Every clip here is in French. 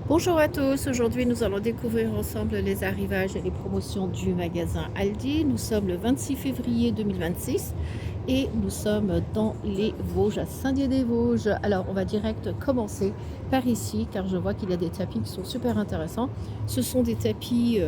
Bonjour à tous, aujourd'hui nous allons découvrir ensemble les arrivages et les promotions du magasin Aldi. Nous sommes le 26 février 2026 et nous sommes dans les Vosges, à Saint-Dié-des-Vosges. Alors on va direct commencer par ici car je vois qu'il y a des tapis qui sont super intéressants. Ce sont des tapis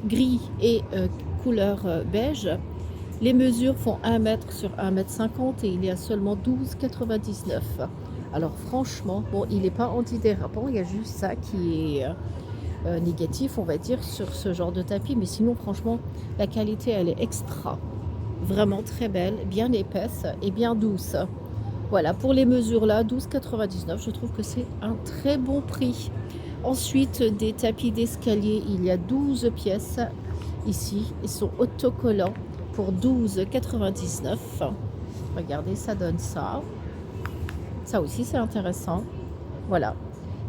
gris et couleur beige. Les mesures font 1 mètre sur 1,50 m et il y a seulement 12,99 €. Alors franchement, bon, il n'est pas antidérapant, il y a juste ça qui est négatif, on va dire, sur ce genre de tapis. Mais sinon, franchement, la qualité, elle est extra. Vraiment très belle, bien épaisse et bien douce. Voilà, pour les mesures là, 12,99 €, je trouve que c'est un très bon prix. Ensuite, des tapis d'escalier, il y a 12 pièces ici. Ils sont autocollants pour 12,99 €. Regardez, ça donne ça. Ça aussi, c'est intéressant. Voilà.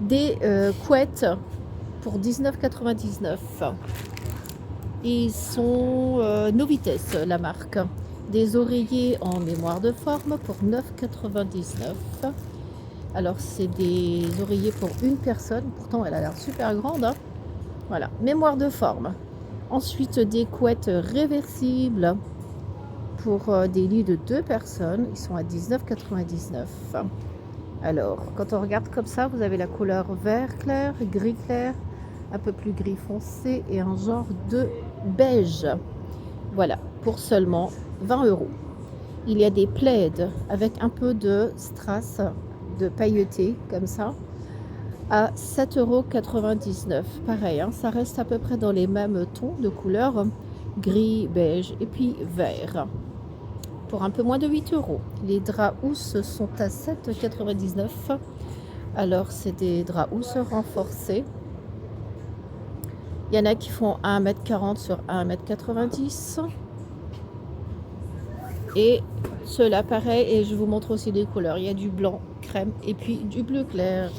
Des couettes pour 19,99 €. Ils sont Novites, la marque. Des oreillers en mémoire de forme pour 9,99 €. Alors, c'est des oreillers pour une personne. Pourtant, elle a l'air super grande, hein. Voilà, mémoire de forme. Ensuite, des couettes réversibles pour des lits de 2 personnes. Ils sont à 19,99 €. Alors, quand on regarde comme ça, vous avez la couleur vert clair, gris clair, un peu plus gris foncé et un genre de beige. Voilà, pour seulement 20 €. Il y a des plaids avec un peu de strass, de pailleté, comme ça, à 7,99 €. Pareil, hein, ça reste à peu près dans les mêmes tons de couleurs, gris, beige et puis vert. Pour un peu moins de 8 €. Les draps housses sont à 7,99 €. Alors, c'est des draps housses renforcés. Il y en a qui font 1,40 m sur 1,90 m. Et ceux-là, pareil, et je vous montre aussi les couleurs. Il y a du blanc crème et puis du bleu clair.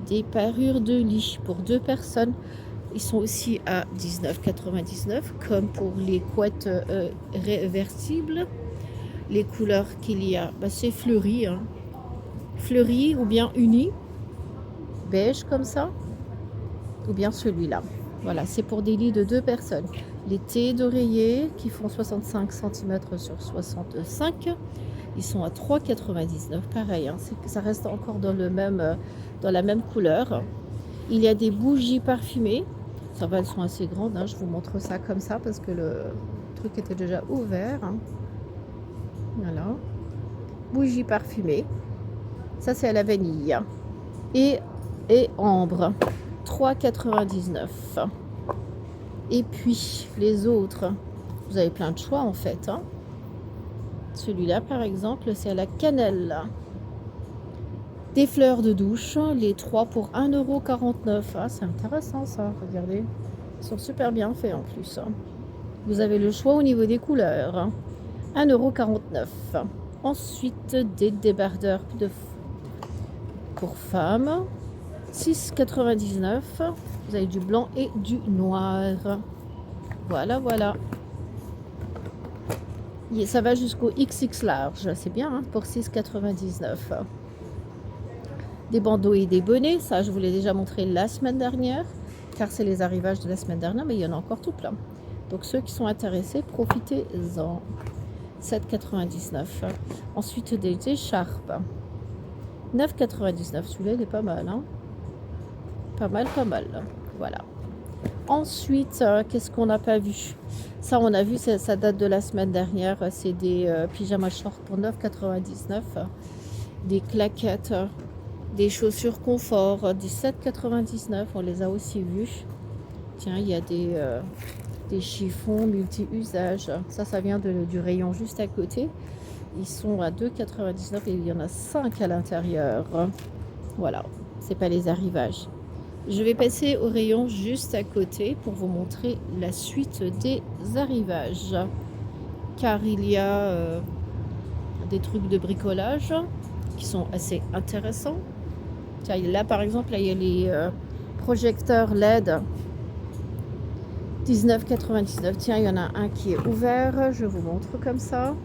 Des parures de lit pour 2 personnes. Ils sont aussi à 19,99 €, comme pour les couettes réversibles. Les couleurs qu'il y a, c'est fleuri, hein. Fleuri ou bien uni, beige comme ça, ou bien celui-là. Voilà, c'est pour des lits de 2 personnes. Les thés d'oreiller qui font 65 cm sur 65, ils sont à 3,99 €. Pareil, hein, ça reste encore dans dans la même couleur. Il y a des bougies parfumées. Ça va, elles sont assez grandes, hein. Je vous montre ça comme ça parce que le truc était déjà ouvert, hein. Voilà. Bougies parfumées. Ça, c'est à la vanille. Et ambre. 3,99 €. Et puis, les autres, vous avez plein de choix en fait, hein. Celui-là, par exemple, c'est à la cannelle. Des fleurs de douche, les 3 pour 1,49 €. Ah, c'est intéressant ça, regardez. Ils sont super bien faits en plus, hein. Vous avez le choix au niveau des couleurs, hein. 1,49 €. Ensuite, des débardeurs pour femmes. 6,99 €. Vous avez du blanc et du noir. Voilà, voilà. Et ça va jusqu'au XX large. C'est bien, hein, pour 6,99 €. Des bandeaux et des bonnets. Ça, je vous l'ai déjà montré la semaine dernière, car c'est les arrivages de la semaine dernière, mais il y en a encore tout plein. Donc, ceux qui sont intéressés, profitez-en. 7,99 €. Ensuite, des écharpes. 9,99 €. Celui-là, il est pas mal, hein. Pas mal, pas mal. Voilà. Ensuite, qu'est-ce qu'on n'a pas vu? Ça, on a vu, ça date de la semaine dernière. C'est des pyjamas shorts pour 9,99 €. Des claquettes, des chaussures confort, 17,99 €. On les a aussi vus. Tiens, il y a des chiffons multi-usages. Ça vient du rayon juste à côté. Ils sont à 2,99 € et il y en a 5 à l'intérieur. Voilà, c'est pas les arrivages. Je vais passer au rayon juste à côté pour vous montrer la suite des arrivages. Car il y a des trucs de bricolage qui sont assez intéressants. Tiens, là par exemple, là, il y a les projecteurs LED. 19,99 €. Tiens, il y en a un qui est ouvert. Je vous montre comme ça.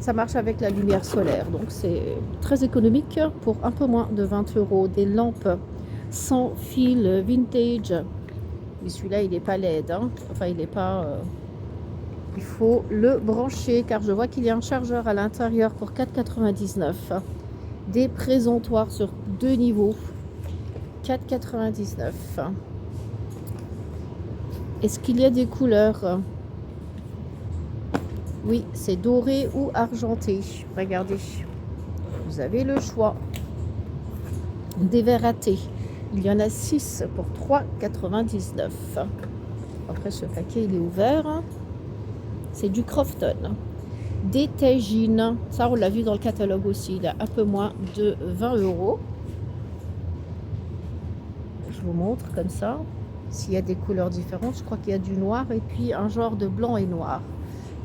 Ça marche avec la lumière solaire, donc c'est très économique pour un peu moins de 20 €. Des lampes sans fil vintage. Mais celui-là, il n'est pas LED. Hein. Enfin, il n'est pas... Il faut le brancher car je vois qu'il y a un chargeur à l'intérieur pour 4,99 €. Des présentoirs sur 2 niveaux. 4,99 €. Est-ce qu'il y a des couleurs? Oui, c'est doré ou argenté. Regardez. Vous avez le choix. Des verres à thé. Il y en a 6 pour 3,99 €. Après, ce paquet, il est ouvert. C'est du Crofton. Des tagines. Ça, on l'a vu dans le catalogue aussi. Il a un peu moins de 20 €. Je vous montre comme ça. S'il y a des couleurs différentes, je crois qu'il y a du noir et puis un genre de blanc et noir.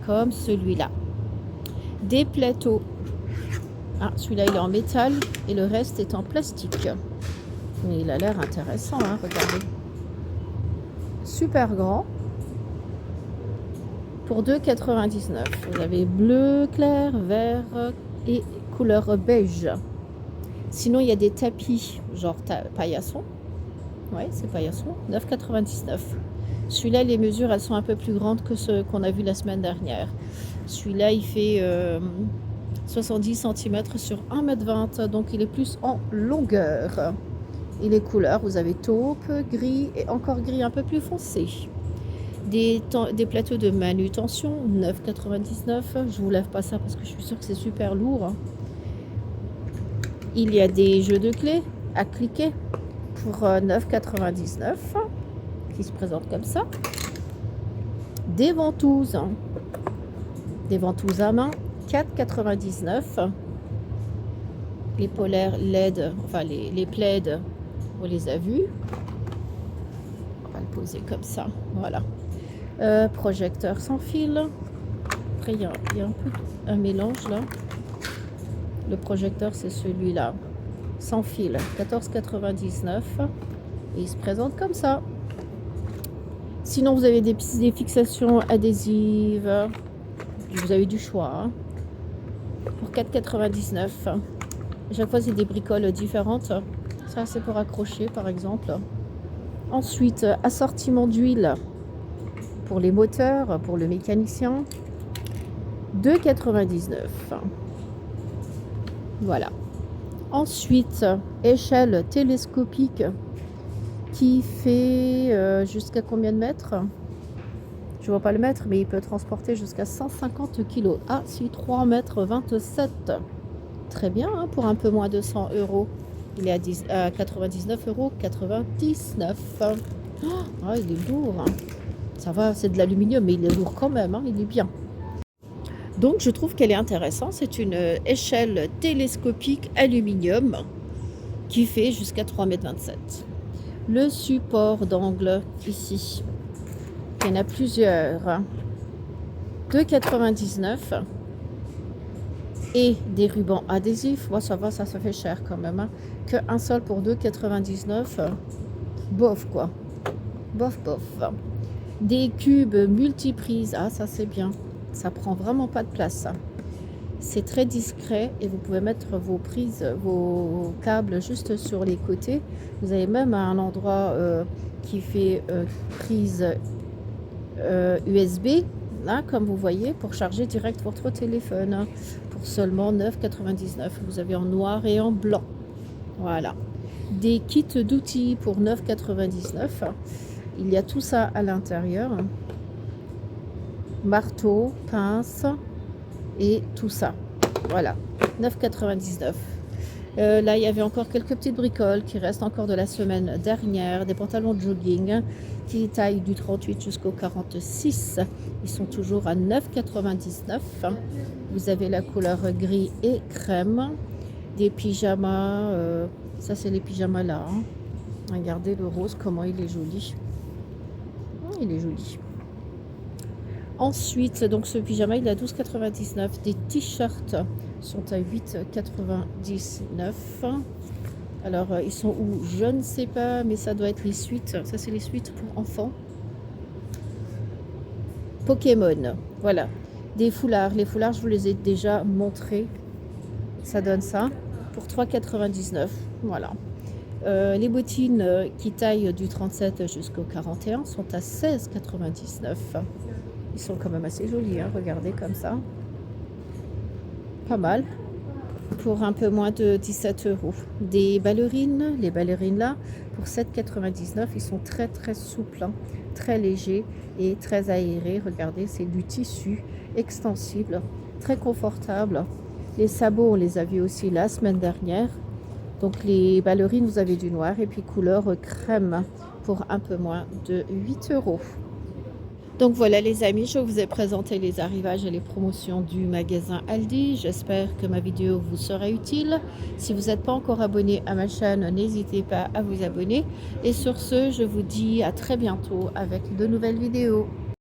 Comme celui-là. Des plateaux. Ah, celui-là, il est en métal et le reste est en plastique. Mais il a l'air intéressant, hein, regardez. Super grand. Pour 2,99 €. Vous avez bleu clair, vert et couleur beige. Sinon, il y a des tapis, genre paillasson. Ouais, c'est paillasson. 9,99 €. Celui-là, les mesures, elles sont un peu plus grandes que ceux qu'on a vu la semaine dernière. Celui-là, il fait 70 cm sur 1,20 m. Donc, il est plus en longueur. Et les couleurs, vous avez taupe, gris et encore gris un peu plus foncé. Des plateaux de manutention, 9,99 €. Je vous lève pas ça parce que je suis sûre que c'est super lourd. Il y a des jeux de clés à cliquer pour 9,99 € qui se présentent comme ça. Des ventouses. Des ventouses à main, 4,99 €. Les polaires LED, enfin les plaids, on les a vus. On va le poser comme ça, voilà. Projecteur sans fil. Après, il y a un peu un mélange là. Le projecteur, c'est celui-là, sans fil, 14,99 €. Et il se présente comme ça. Sinon, vous avez des fixations adhésives. Vous avez du choix. Hein, pour 4,99 €. Chaque fois, c'est des bricoles différentes. Ça, c'est pour accrocher, par exemple. Ensuite, assortiment d'huile pour les moteurs, pour le mécanicien, 2,99 €. Voilà. Ensuite, échelle télescopique qui fait jusqu'à combien de mètres? Je ne vois pas le mètre, mais il peut transporter jusqu'à 150 kg. Ah, si, 3,27 m. Très bien, hein, pour un peu moins de 100 €. Il est à 99,99 €. Ah, il est lourd. Hein. Ça va, c'est de l'aluminium, mais il est lourd quand même. Hein, il est bien. Donc, je trouve qu'elle est intéressante. C'est une échelle télescopique aluminium qui fait jusqu'à 3,27 m. Le support d'angle ici, il y en a plusieurs. 2,99 €. Et des rubans adhésifs. Moi, ça va, ça fait cher quand même. Hein. Qu'un seul pour 2,99 €. Bof, quoi. Bof, bof. Des cubes multiprises. Ah, ça, c'est bien. Ça prend vraiment pas de place, ça. C'est très discret et vous pouvez mettre vos prises, vos câbles juste sur les côtés. Vous avez même un endroit qui fait prise USB, là, comme vous voyez, pour charger direct votre téléphone. Hein, pour seulement 9,99 €. Vous avez en noir et en blanc. Voilà. Des kits d'outils pour 9,99 €. Il y a tout ça à l'intérieur. Marteau, pince et tout ça. Voilà. 9,99 €. Là, il y avait encore quelques petites bricoles qui restent encore de la semaine dernière. Des pantalons de jogging qui taillent du 38 jusqu'au 46. Ils sont toujours à 9,99 €. Vous avez la couleur gris et crème. Des pyjamas. Ça, c'est les pyjamas là. Hein. Regardez le rose, comment il est joli. Il est joli. Ensuite, donc ce pyjama, il est à 12,99 €. Des t-shirts sont à 8,99 €. Alors, ils sont où? Je ne sais pas, mais ça doit être les suites. Ça, c'est les suites pour enfants. Pokémon, voilà. Des foulards. Les foulards, je vous les ai déjà montrés. Ça donne ça pour 3,99 €. Voilà. Les bottines qui taillent du 37 jusqu'au 41 sont à 16,99 €. Ils sont quand même assez jolis, hein, regardez comme ça. Pas mal. Pour un peu moins de 17 €. Des ballerines, les ballerines là, pour 7,99 €, ils sont très très souples, hein, très légers et très aérés. Regardez, c'est du tissu extensible, très confortable. Les sabots, on les a vus aussi la semaine dernière. Donc les ballerines, vous avez du noir et puis couleur crème pour un peu moins de 8 €. Donc voilà les amis, je vous ai présenté les arrivages et les promotions du magasin Aldi. J'espère que ma vidéo vous sera utile. Si vous n'êtes pas encore abonné à ma chaîne, n'hésitez pas à vous abonner. Et sur ce, je vous dis à très bientôt avec de nouvelles vidéos.